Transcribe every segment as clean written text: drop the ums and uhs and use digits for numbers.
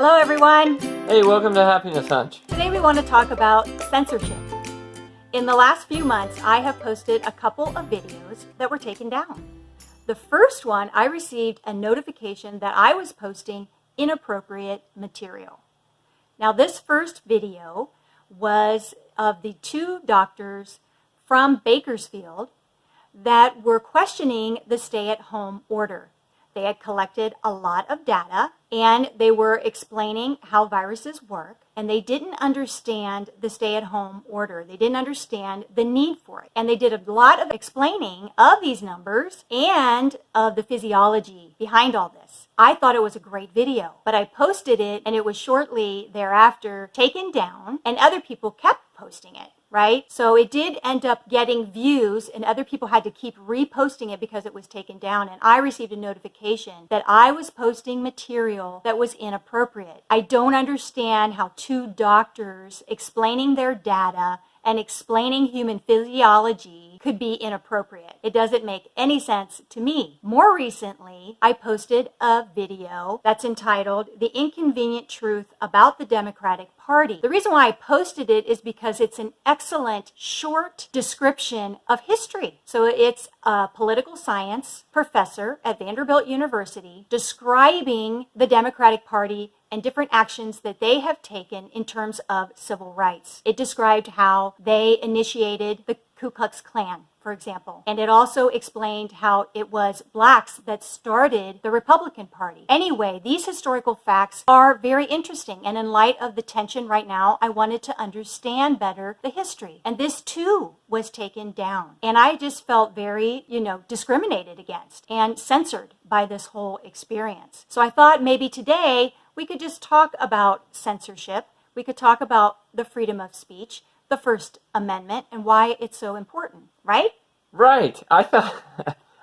Hello everyone! Hey, welcome to Happiness Hunch. Today we want to talk about censorship. In the last few months, I have posted a couple of videos that were taken down. The first one, I received a notification that I was posting inappropriate material. Now this first video was of the two doctors from Bakersfield that were questioning the stay-at-home order. They had collected a lot of data and they were explaining how viruses work, and they didn't understand the stay-at-home order. They didn't understand the need for it. And they did a lot of explaining of these numbers and of the physiology behind all this. I thought it was a great video, but I posted it and it was shortly thereafter taken down, and other people kept posting it. Right? So it did end up getting views, and other people had to keep reposting it because it was taken down. And I received a notification that I was posting material that was inappropriate. I don't understand how two doctors explaining their data and explaining human physiology could be inappropriate. It doesn't make any sense to me. More recently, I posted a video that's entitled "The Inconvenient Truth About the Democratic Party." The reason why I posted it is because it's an excellent short description of history. So it's a political science professor at Vanderbilt University describing the Democratic Party and different actions that they have taken in terms of civil rights. It described how they initiated the Ku Klux Klan, for example. And it also explained how it was blacks that started the Republican Party. Anyway, these historical facts are very interesting. And in light of the tension right now, I wanted to understand better the history. And this too was taken down. And I just felt very, discriminated against and censored by this whole experience. So I thought maybe today we could just talk about censorship. We could talk about the freedom of speech, the First Amendment, and why it's so important, right? Right. I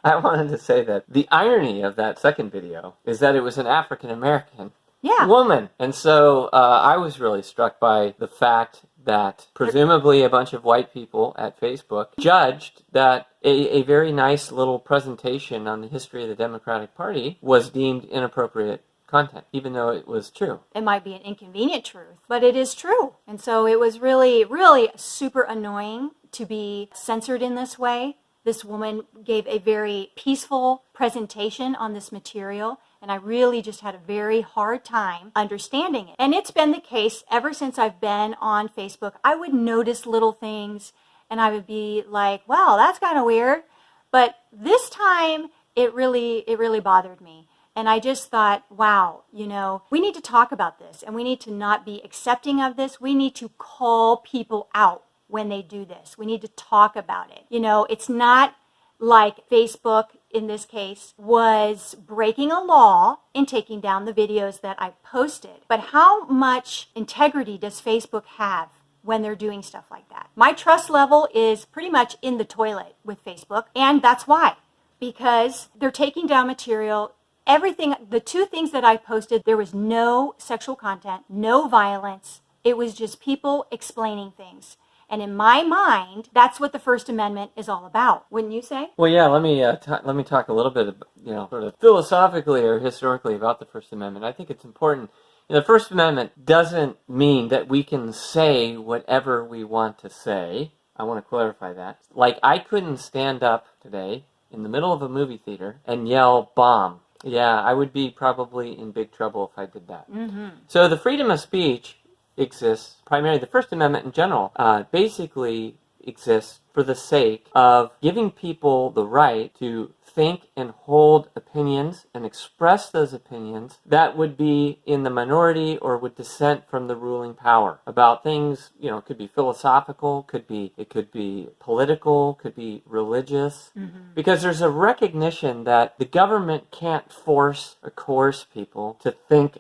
wanted to say that the irony of that second video is that it was an African-American woman. And so I was really struck by the fact that presumably a bunch of white people at Facebook judged that a very nice little presentation on the history of the Democratic Party was deemed inappropriate content, even though it was true. It might be an inconvenient truth, but it is true. And so it was really, really super annoying to be censored in this way. This woman gave a very peaceful presentation on this material, and I really just had a very hard time understanding it. And it's been the case ever since I've been on Facebook. I would notice little things, and I would be like, wow, that's kind of weird. But this time, it really bothered me. And I just thought, wow, we need to talk about this, and we need to not be accepting of this. We need to call people out when they do this. We need to talk about it. It's not like Facebook, in this case, was breaking a law in taking down the videos that I posted. But how much integrity does Facebook have when they're doing stuff like that? My trust level is pretty much in the toilet with Facebook, and that's why. Because they're taking down material. Everything, the two things that I posted, there was no sexual content, no violence. It was just people explaining things. And in my mind, that's what the First Amendment is all about. Wouldn't you say? Well, yeah, let me talk a little bit, sort of philosophically or historically about the First Amendment. I think it's important. The First Amendment doesn't mean that we can say whatever we want to say. I want to clarify that. Like, I couldn't stand up today in the middle of a movie theater and yell bomb. Yeah, I would be probably in big trouble if I did that. Mm-hmm. So the freedom of speech exists, primarily the First Amendment in general, basically exists for the sake of giving people the right to think and hold opinions and express those opinions that would be in the minority or would dissent from the ruling power about things, it could be philosophical, it could be political, could be religious, because there's a recognition that the government can't force or coerce people to think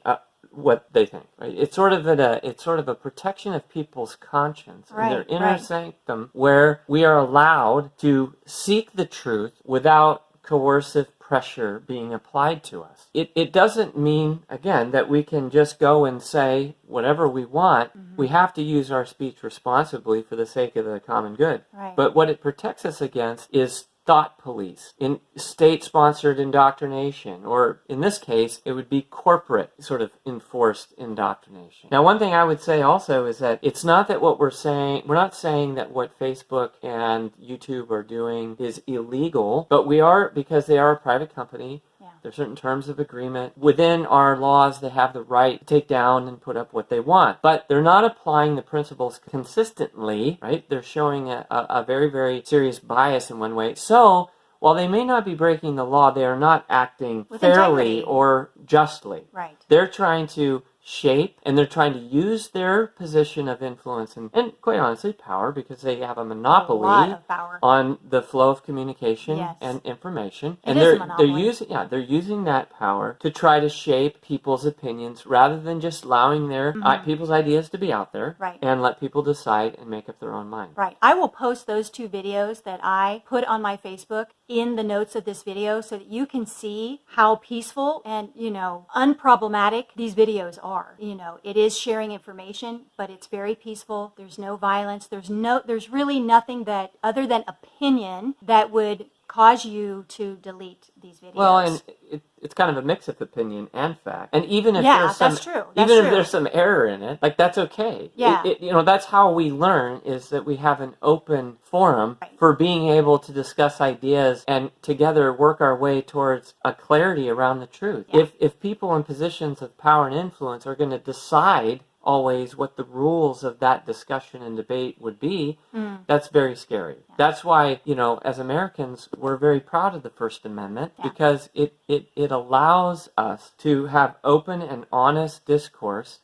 what they think. Right? It's sort of a protection of people's conscience and their inner sanctum, where we are allowed to seek the truth without coercive pressure being applied to us. It doesn't mean, again, that we can just go and say whatever we want. We have to use our speech responsibly for the sake of the common good. Right. But what it protects us against is thought police, in state-sponsored indoctrination, or in this case, it would be corporate sort of enforced indoctrination. Now, one thing I would say also is that it's not that what we're not saying that what Facebook and YouTube are doing is illegal, but we are, because they are a private company, there are certain terms of agreement. Within our laws, they have the right to take down and put up what they want. But they're not applying the principles consistently, right? They're showing a very, very serious bias in one way. So, while they may not be breaking the law, they are not acting with fairly integrity or justly. Right. They're trying to shape, and they're trying to use their position of influence and quite honestly power, because they have a monopoly lot of power on the flow of communication Yes. and information. It And is a they're monopoly. they're using that power to try to shape people's opinions rather than just allowing their people's ideas to be out there, Right. and let people decide and make up their own mind. Right. I will post those 2 videos that I put on my Facebook in the notes of this video so that you can see how peaceful and, unproblematic these videos are. It is sharing information, but it's very peaceful. There's no violence. There's really nothing that, other than opinion, that would cause you to delete these videos. Well, and it's kind of a mix of opinion and fact. And even if that's true. That's if true. there's some error in it, like, that's okay. Yeah. That's how we learn, is that we have an open forum for being able to discuss ideas and together work our way towards a clarity around the truth. Yeah. If people in positions of power and influence are going to decide always what the rules of that discussion and debate would be, that's very scary. Yeah. That's why, as Americans, we're very proud of the First Amendment, because it allows us to have open and honest discourse,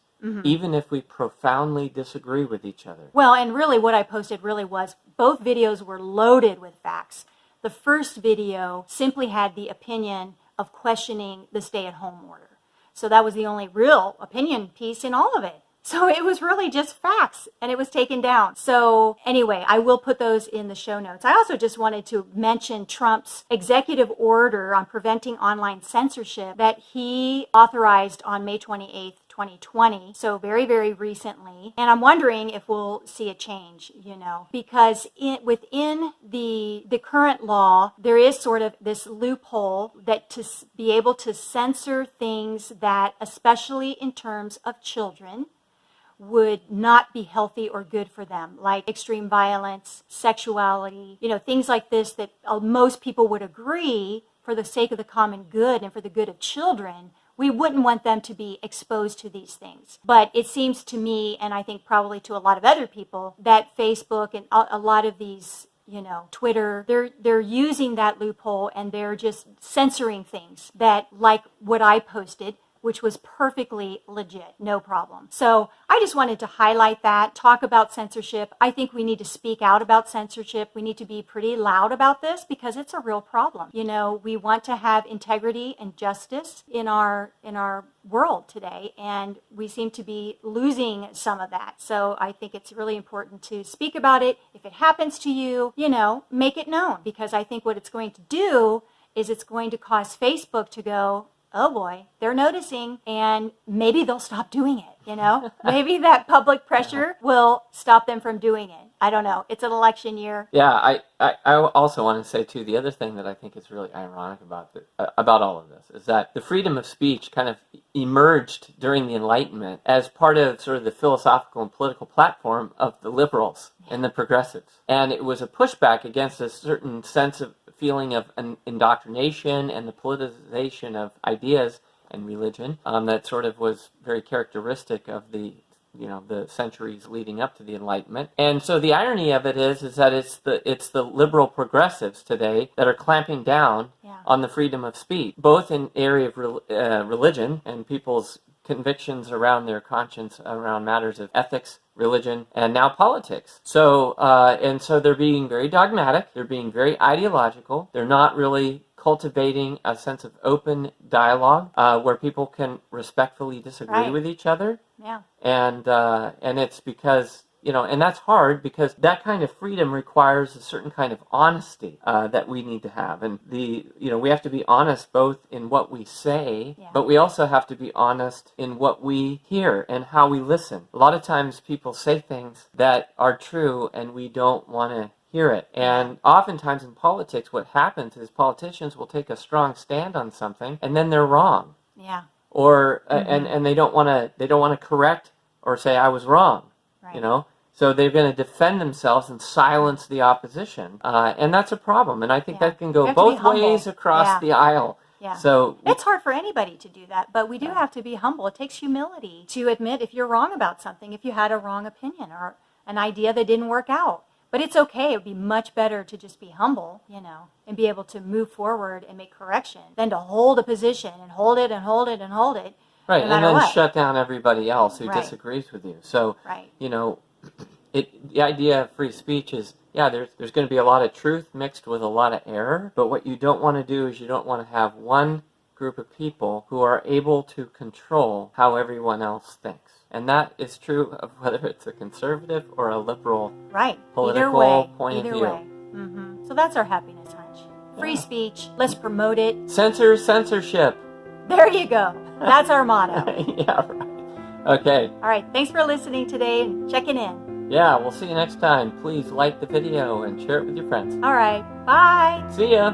even if we profoundly disagree with each other. Well, and really what I posted really was, both videos were loaded with facts. The first video simply had the opinion of questioning the stay-at-home order. So that was the only real opinion piece in all of it. So it was really just facts, and it was taken down. So anyway, I will put those in the show notes. I also just wanted to mention Trump's executive order on preventing online censorship that he authorized on May 28th, 2020, so very, very recently. And I'm wondering if we'll see a change, because within the current law, there is sort of this loophole that to be able to censor things that, especially in terms of children, would not be healthy or good for them, like extreme violence, sexuality, things like this that most people would agree, for the sake of the common good and for the good of children, we wouldn't want them to be exposed to these things. But it seems to me, and I think probably to a lot of other people, that Facebook and a lot of these, Twitter, they're using that loophole, and they're just censoring things that, like what I posted, which was perfectly legit, no problem. So I just wanted to highlight that, talk about censorship. I think we need to speak out about censorship. We need to be pretty loud about this, because it's a real problem. We want to have integrity and justice in our world today, and we seem to be losing some of that. So I think it's really important to speak about it. If it happens to you, make it known, because I think what it's going to do is it's going to cause Facebook to go, oh boy, they're noticing, and maybe they'll stop doing it, Maybe that public pressure will stop them from doing it. I don't know. It's an election year. Yeah, I also want to say, too, the other thing that I think is really ironic about all of this is that the freedom of speech kind of emerged during the Enlightenment as part of sort of the philosophical and political platform of the liberals and the progressives. And it was a pushback against a certain sense of feeling of an indoctrination and the politicization of ideas and religion that sort of was very characteristic of the centuries leading up to the Enlightenment. And so the irony of it is that it's the liberal progressives today that are clamping down on the freedom of speech, both in area of religion and people's convictions around their conscience around matters of ethics, religion, and now politics. So they're being very dogmatic. They're being very ideological. They're not really cultivating a sense of open dialogue where people can respectfully disagree with each other. Yeah. And it's because, and that's hard, because that kind of freedom requires a certain kind of honesty that we need to have. And we have to be honest both in what we say, but we also have to be honest in what we hear and how we listen. A lot of times people say things that are true and we don't want to hear it. And oftentimes in politics, what happens is politicians will take a strong stand on something, and then they're wrong. Yeah. Or and they don't want to correct or say I was wrong. Right. You know. So they're going to defend themselves and silence the opposition, and that's a problem. And I think that can go both ways across the aisle. Yeah. So it's hard for anybody to do that, but we do have to be humble. It takes humility to admit if you're wrong about something, if you had a wrong opinion or an idea that didn't work out. But it's okay. It would be much better to just be humble, you know, and be able to move forward and make correction than to hold a position and hold it and hold it and hold it. Right, no and then what. shut down everybody else who disagrees with you. So, you know, the idea of free speech is, there's going to be a lot of truth mixed with a lot of error, but what you don't want to do is you don't want to have one group of people who are able to control how everyone else thinks. And that is true of whether it's a conservative or a liberal political point of view. Mm-hmm. So that's our happiness hunch. Free speech, let's promote it. Censor censorship. There you go. That's our motto. Yeah, right. Okay. All right. Thanks for listening today and checking in. Yeah, we'll see you next time. Please like the video and share it with your friends. All right. Bye. See ya.